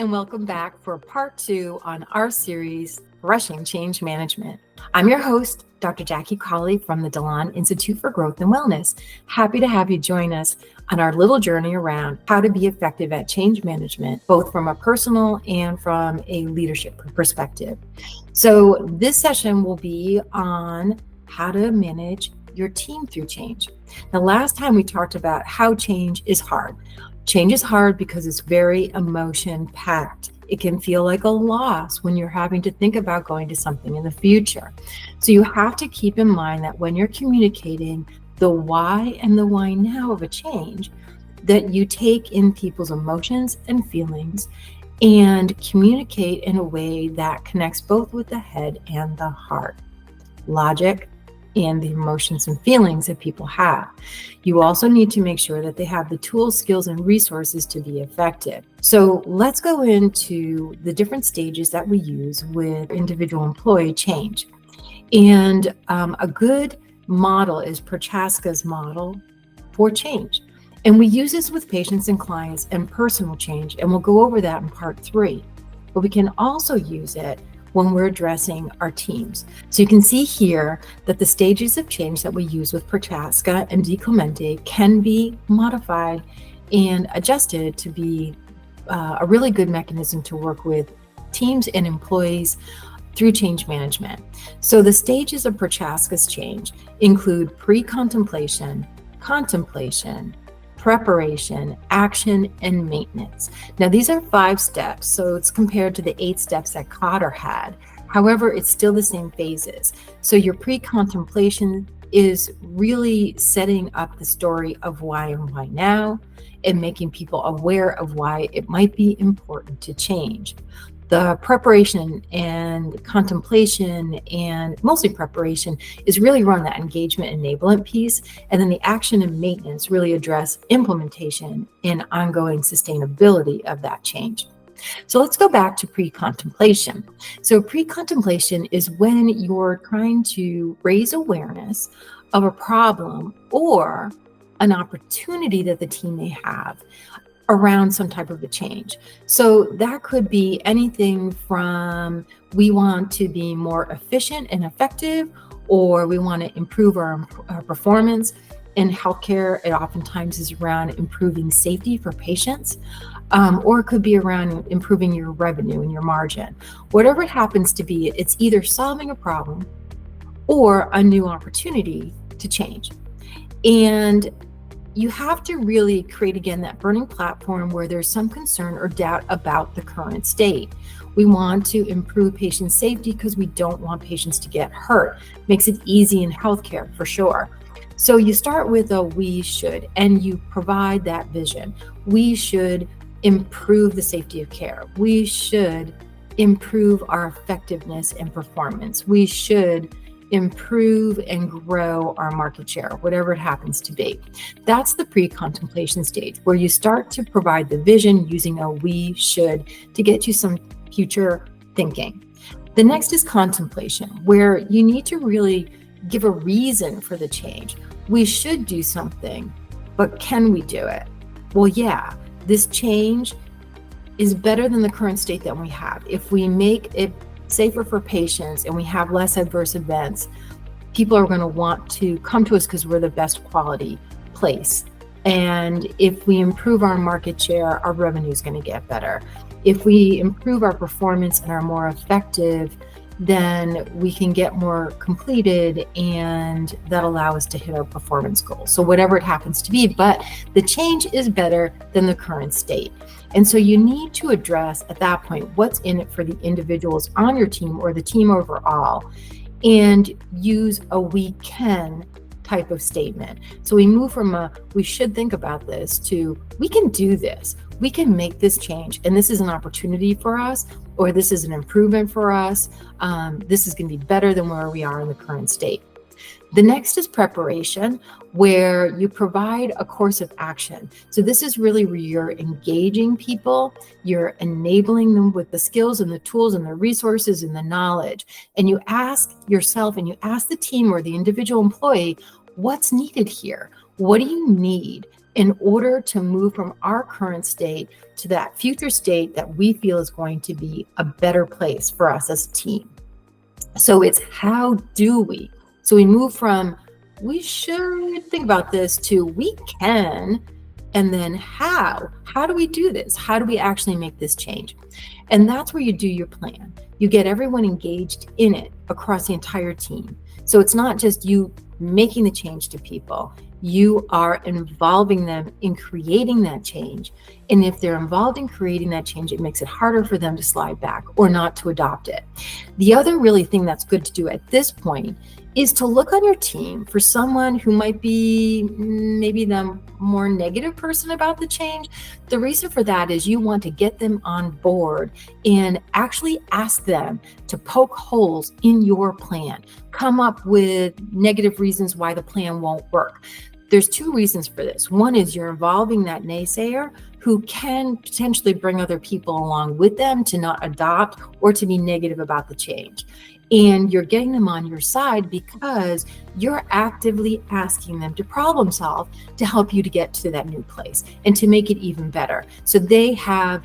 and welcome back for part 2 on our series, Rushing Change Management. I'm your host, Dr. Jackie Cawley from the Delean Institute for Growth and Wellness. Happy to have you join us on our little journey around how to be effective at change management, both from a personal and from a leadership perspective. So this session will be on how to manage your team through change. Now, last time we talked about how change is hard. Change is hard because it's very emotion-packed. It can feel like a loss when you're having to think about going to something in the future. So you have to keep in mind that when you're communicating the why and the why now of a change, that you take in people's emotions and feelings and communicate in a way that connects both with the head and the heart. Logic and the emotions and feelings that people have. You also need to make sure that they have the tools, skills, and resources to be effective. So let's go into the different stages that we use with individual employee change. And a good model is Prochaska's model for change. And we use this with patients and clients and personal change, and we'll go over that in part 3. But we can also use it when we're addressing our teams. So you can see here that the stages of change that we use with Prochaska and DiClemente can be modified and adjusted to be a really good mechanism to work with teams and employees through change management. So the stages of Prochaska's change include pre-contemplation, contemplation, preparation, action, and maintenance. Now, these are 5 steps, so it's compared to the 8 steps that Cotter had. However, it's still the same phases. So your pre-contemplation is really setting up the story of why and why now, and making people aware of why it might be important to change. The preparation and contemplation, and mostly preparation, is really around that engagement enablement piece. And then the action and maintenance really address implementation and ongoing sustainability of that change. So let's go back to pre-contemplation. So pre-contemplation is when you're trying to raise awareness of a problem or an opportunity that the team may have around some type of a change. So that could be anything from we want to be more efficient and effective, or we want to improve our performance. In healthcare, it oftentimes is around improving safety for patients, or it could be around improving your revenue and your margin. Whatever it happens to be, it's either solving a problem or a new opportunity to change. And you have to really create, again, that burning platform where there's some concern or doubt about the current state. We want to improve patient safety because we don't want patients to get hurt. Makes it easy in healthcare, for sure. So you start with a we should, and you provide that vision. We should improve the safety of care. We should improve our effectiveness and performance. We should improve and grow our market share, whatever it happens to be. That's the pre-contemplation stage, where you start to provide the vision using a we should to get you some future thinking. The next is contemplation, where you need to really give a reason for the change. We should do something, but can we do it? Well, yeah, this change is better than the current state that we have. If we make it safer for patients and we have less adverse events, people are going to want to come to us because we're the best quality place. And if we improve our market share, our revenue is going to get better. If we improve our performance and are more effective, then we can get more completed, and that allow us to hit our performance goals. So whatever it happens to be, but the change is better than the current state. And so you need to address at that point what's in it for the individuals on your team or the team overall, and use a we can type of statement. So we move from a we should think about this to we can do this. We can make this change, and this is an opportunity for us, or this is an improvement for us. This is going to be better than where we are in the current state. The next is preparation, where you provide a course of action. So this is really where you're engaging people, you're enabling them with the skills and the tools and the resources and the knowledge. And you ask yourself and you ask the team or the individual employee, what's needed here? What do you need? in order to move from our current state to that future state that we feel is going to be a better place for us as a team. So it's how do we? So we move from we should think about this to we can, and then how? How do we do this? How do we actually make this change? And that's where you do your plan. You get everyone engaged in it across the entire team. So it's not just you making the change to people. You are involving them in creating that change. And if they're involved in creating that change, it makes it harder for them to slide back or not to adopt it. The other really thing that's good to do at this point is to look on your team for someone who might be maybe the more negative person about the change. The reason for that is you want to get them on board and actually ask them to poke holes in your plan, come up with negative reasons why the plan won't work. There's two reasons for this. One is you're involving that naysayer who can potentially bring other people along with them to not adopt or to be negative about the change. And you're getting them on your side because you're actively asking them to problem solve to help you to get to that new place and to make it even better. So they have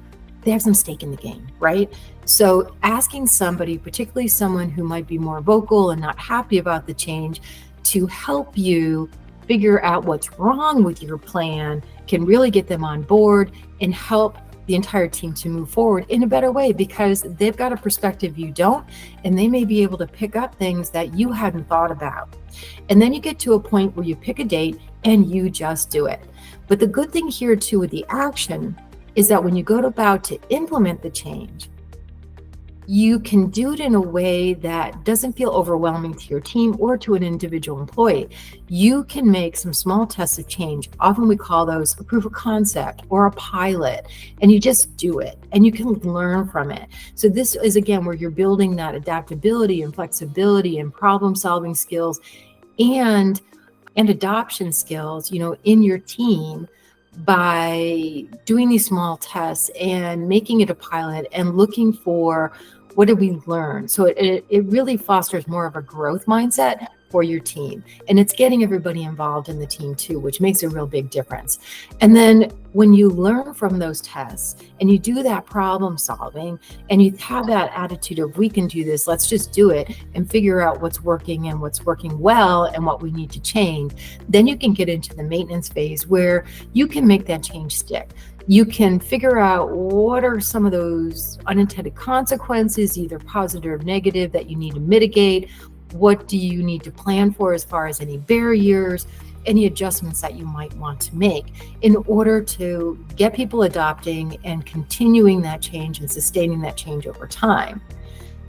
some stake in the game, right? So asking somebody, particularly someone who might be more vocal and not happy about the change, to help you figure out what's wrong with your plan can really get them on board and help the entire team to move forward in a better way because they've got a perspective you don't, and they may be able to pick up things that you hadn't thought about. And then you get to a point where you pick a date and you just do it. But the good thing here too with the action is that when you go about to implement the change, you can do it in a way that doesn't feel overwhelming to your team or to an individual employee. You can make some small tests of change. Often we call those a proof of concept or a pilot, and you just do it and you can learn from it. So this is again where you're building that adaptability and flexibility and problem solving skills and adoption skills, in your team by doing these small tests and making it a pilot and looking for what did we learn? So it really fosters more of a growth mindset for your team. And it's getting everybody involved in the team too, which makes a real big difference. And then when you learn from those tests and you do that problem solving and you have that attitude of we can do this, let's just do it and figure out what's working and what's working well and what we need to change, then you can get into the maintenance phase where you can make that change stick. You can figure out what are some of those unintended consequences, either positive or negative, that you need to mitigate. What do you need to plan for as far as any barriers, any adjustments that you might want to make in order to get people adopting and continuing that change and sustaining that change over time.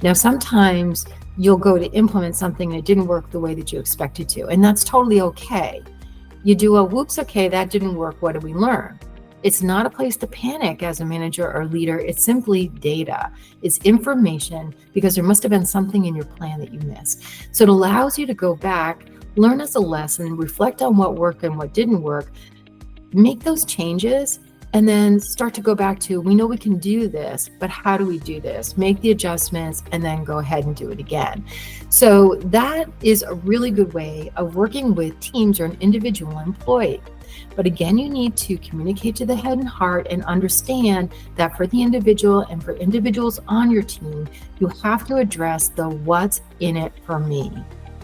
Now, sometimes you'll go to implement something and it didn't work the way that you expected to, and that's totally okay. You do a whoops, okay, that didn't work. What did we learn? It's not a place to panic as a manager or leader. It's simply data. It's information because there must have been something in your plan that you missed. So it allows you to go back, learn as a lesson, reflect on what worked and what didn't work, make those changes, and then start to go back to, we know we can do this, but how do we do this? Make the adjustments and then go ahead and do it again. So that is a really good way of working with teams or an individual employee. But again, you need to communicate to the head and heart and understand that for the individual and for individuals on your team, you have to address the what's in it for me.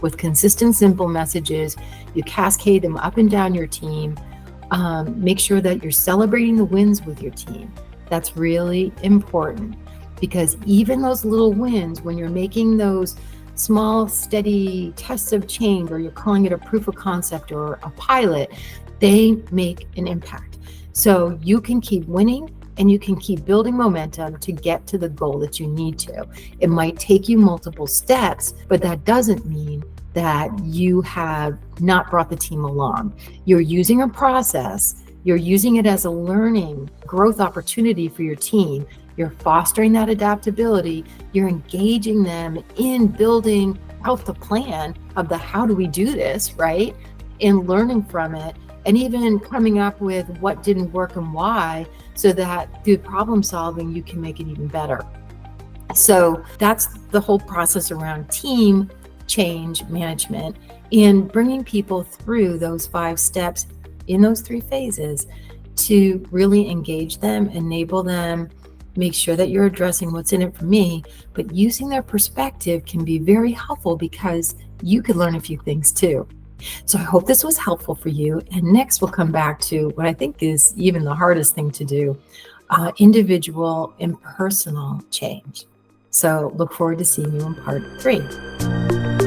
With consistent, simple messages, you cascade them up and down your team. Make sure that you're celebrating the wins with your team. That's really important because even those little wins, when you're making those small, steady tests of change, or you're calling it a proof of concept or a pilot, they make an impact. So you can keep winning and you can keep building momentum to get to the goal that you need to. It might take you multiple steps, but that doesn't mean that you have not brought the team along. You're using a process, you're using it as a learning growth opportunity for your team. You're fostering that adaptability. You're engaging them in building out the plan of the how do we do this, right? And learning from it. And even coming up with what didn't work and why, so that through problem solving, you can make it even better. So that's the whole process around team change management and bringing people through those 5 steps in those 3 phases to really engage them, enable them, make sure that you're addressing what's in it for me, but using their perspective can be very helpful because you could learn a few things too. So I hope this was helpful for you. And next we'll come back to what I think is even the hardest thing to do, individual and personal change. So look forward to seeing you in part 3.